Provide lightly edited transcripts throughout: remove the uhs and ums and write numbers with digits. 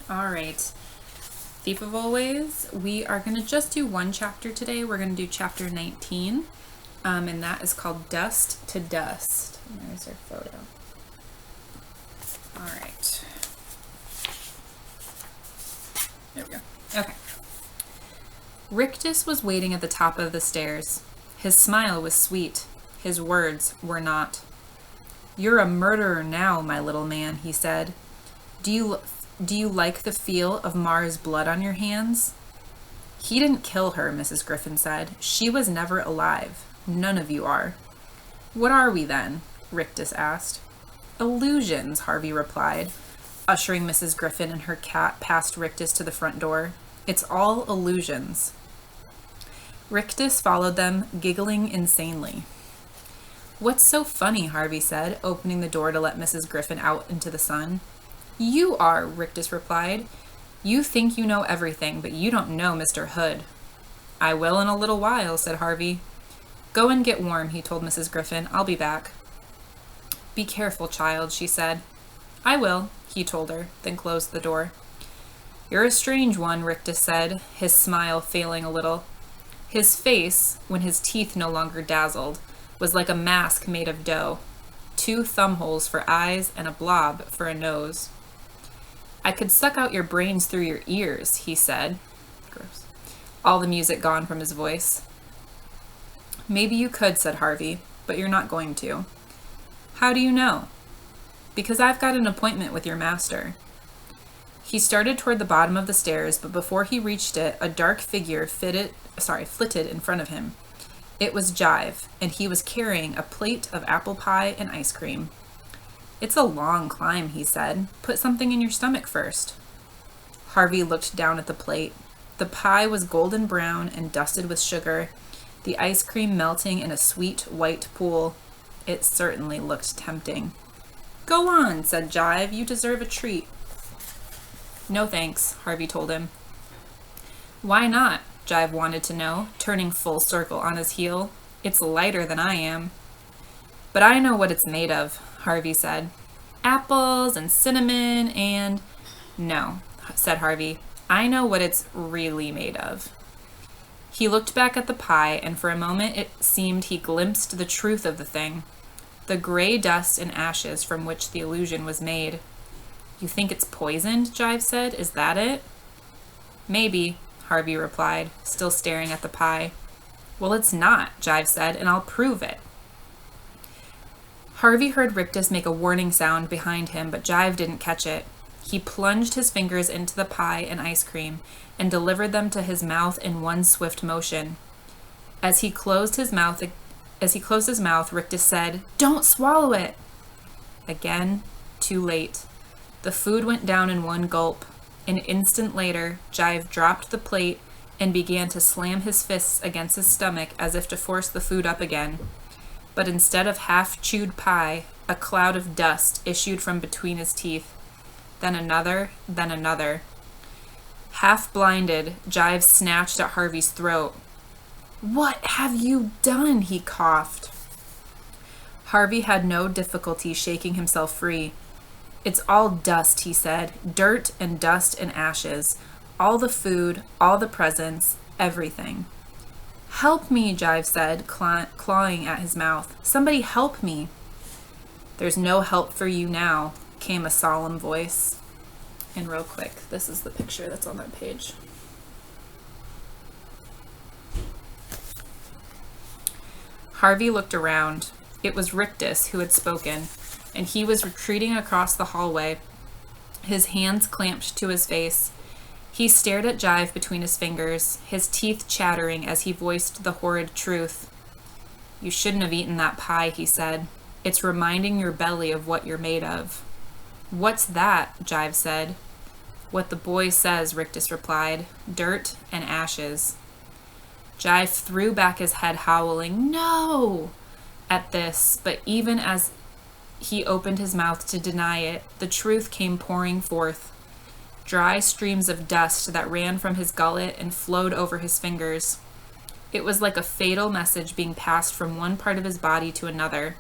All right. Thief of Always, we are going to just do one chapter today. We're going to do chapter 19, and that is called Dust to Dust. And there's our photo. All right. There we go. Okay. Rictus was waiting at the top of the stairs. His smile was sweet. His words were not. "You're a murderer now, my little man," he said. Do you like the feel of Mara's blood on your hands?" "He didn't kill her," Mrs. Griffin said. "She was never alive. None of you are." "What are we then?" Rictus asked. "Illusions," Harvey replied, ushering Mrs. Griffin and her cat past Rictus to the front door. "It's all illusions." Rictus followed them, giggling insanely. "What's so funny?" Harvey said, opening the door to let Mrs. Griffin out into the sun. "You are," Rictus replied. "You think you know everything, but you don't know Mr. Hood." "I will in a little while," said Harvey. "Go and get warm," he told Mrs. Griffin. "I'll be back." "Be careful, child," she said. "I will," he told her, then closed the door. "You're a strange one," Rictus said, his smile failing a little. His face, when his teeth no longer dazzled, was like a mask made of dough. 2 thumb holes for eyes and a blob for a nose. "I could suck out your brains through your ears," he said. Gross. All the music gone from his voice. "Maybe you could," said Harvey, "but you're not going to." "How do you know?" "Because I've got an appointment with your master." He started toward the bottom of the stairs, but before he reached it, a dark figure flitted in front of him. It was Jive, and he was carrying a plate of apple pie and ice cream. "It's a long climb," he said. "Put something in your stomach first." Harvey looked down at the plate. The pie was golden brown and dusted with sugar, the ice cream melting in a sweet white pool. It certainly looked tempting. "Go on," said Jive. "You deserve a treat." "No thanks," Harvey told him. "Why not?" Jive wanted to know, turning full circle on his heel. "It's lighter than I am." "But I know what it's made of," Harvey said. "Apples and cinnamon and—" "No," said Harvey. "I know what it's really made of." He looked back at the pie, and for a moment it seemed he glimpsed the truth of the thing, the gray dust and ashes from which the illusion was made. "You think it's poisoned?" Jive said. "Is that it?" "Maybe," Harvey replied, still staring at the pie. "Well, it's not," Jive said, "and I'll prove it." Harvey heard Rictus make a warning sound behind him, but Jive didn't catch it. He plunged his fingers into the pie and ice cream and delivered them to his mouth in one swift motion. As he closed his mouth, Rictus said, "Don't swallow it!" Again, too late. The food went down in one gulp. An instant later, Jive dropped the plate and began to slam his fists against his stomach as if to force the food up again. But instead of half-chewed pie, a cloud of dust issued from between his teeth. Then another, then another. Half-blinded, Jive snatched at Harvey's throat. "What have you done?" he coughed. Harvey had no difficulty shaking himself free. "It's all dust," he said. "Dirt and dust and ashes. All the food, all the presents, everything." "Help me," Jive said, clawing at his mouth. "Somebody help me." "There's no help for you now," came a solemn voice. And real quick, this is the picture that's on that page. Harvey looked around. It was Rictus who had spoken, and he was retreating across the hallway, his hands clamped to his face. He stared at Jive between his fingers, his teeth chattering as he voiced the horrid truth. "You shouldn't have eaten that pie," he said. "It's reminding your belly of what you're made of." "What's that?" Jive said. "What the boy says," Rictus replied. "Dirt and ashes." Jive threw back his head, howling, "No!" at this, but even as he opened his mouth to deny it, the truth came pouring forth. Dry streams of dust that ran from his gullet and flowed over his fingers. It was like a fatal message being passed from one part of his body to another.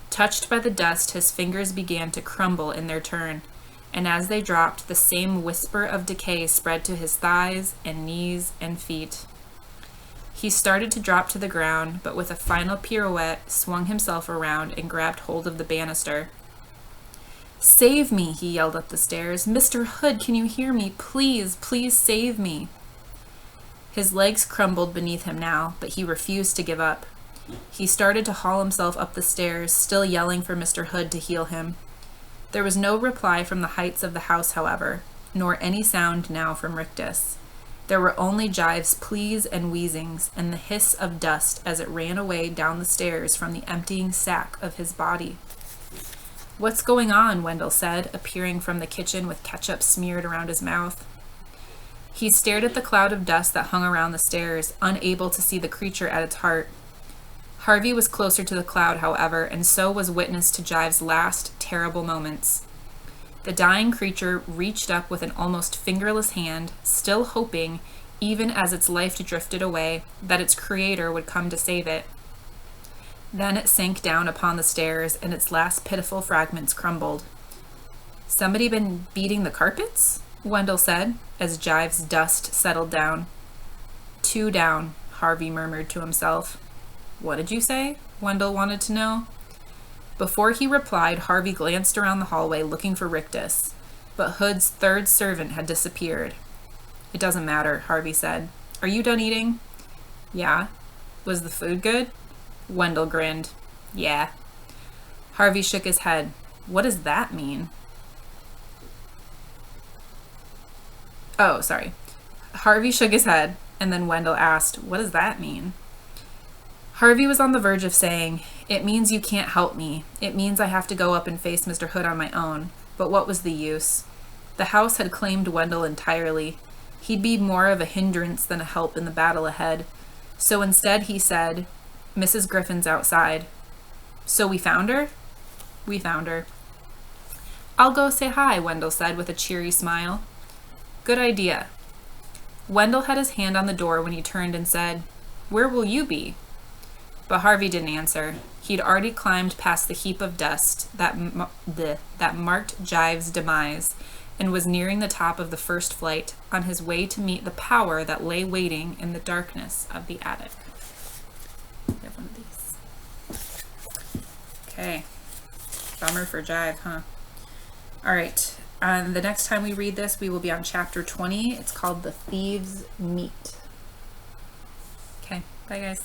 Touched by the dust, his fingers began to crumble in their turn, and as they dropped, the same whisper of decay spread to his thighs and knees and feet. He started to drop to the ground, but with a final pirouette, swung himself around and grabbed hold of the banister. "Save me," he yelled up the stairs. "Mr. Hood, can you hear me? Please, please save me." His legs crumbled beneath him now, but he refused to give up. He started to haul himself up the stairs, still yelling for Mr. Hood to heal him. There was no reply from the heights of the house, however, nor any sound now from Rictus. There were only Jive's pleas and wheezings, and the hiss of dust as it ran away down the stairs from the emptying sack of his body. "What's going on?" Wendell said, appearing from the kitchen with ketchup smeared around his mouth. He stared at the cloud of dust that hung around the stairs, unable to see the creature at its heart. Harvey was closer to the cloud, however, and so was witness to Jive's last terrible moments. The dying creature reached up with an almost fingerless hand, still hoping, even as its life drifted away, that its creator would come to save it. Then it sank down upon the stairs, and its last pitiful fragments crumbled. "Somebody been beating the carpets?" Wendell said, as Jive's dust settled down. "Two down," Harvey murmured to himself. "What did you say?" Wendell wanted to know. Before he replied, Harvey glanced around the hallway looking for Rictus, but Hood's third servant had disappeared. "It doesn't matter," Harvey said. "Are you done eating?" "Yeah." "Was the food good?" Wendell grinned. "Yeah." Harvey shook his head. "What does that mean?" Oh, sorry. Harvey shook his head, and then Wendell asked, "What does that mean?" Harvey was on the verge of saying, "It means you can't help me. It means I have to go up and face Mr. Hood on my own." But what was the use? The house had claimed Wendell entirely. He'd be more of a hindrance than a help in the battle ahead. So instead he said, "Mrs. Griffin's outside." "So we found her?" "We found her." "I'll go say hi," Wendell said with a cheery smile. "Good idea." Wendell had his hand on the door when he turned and said, "Where will you be?" But Harvey didn't answer. He'd already climbed past the heap of dust that marked Jive's demise and was nearing the top of the first flight on his way to meet the power that lay waiting in the darkness of the attic. We have one of these. Okay. Bummer for Jive, huh? All right. The next time we read this, we will be on chapter 20. It's called The Thieves' Meat. Okay. Bye, guys.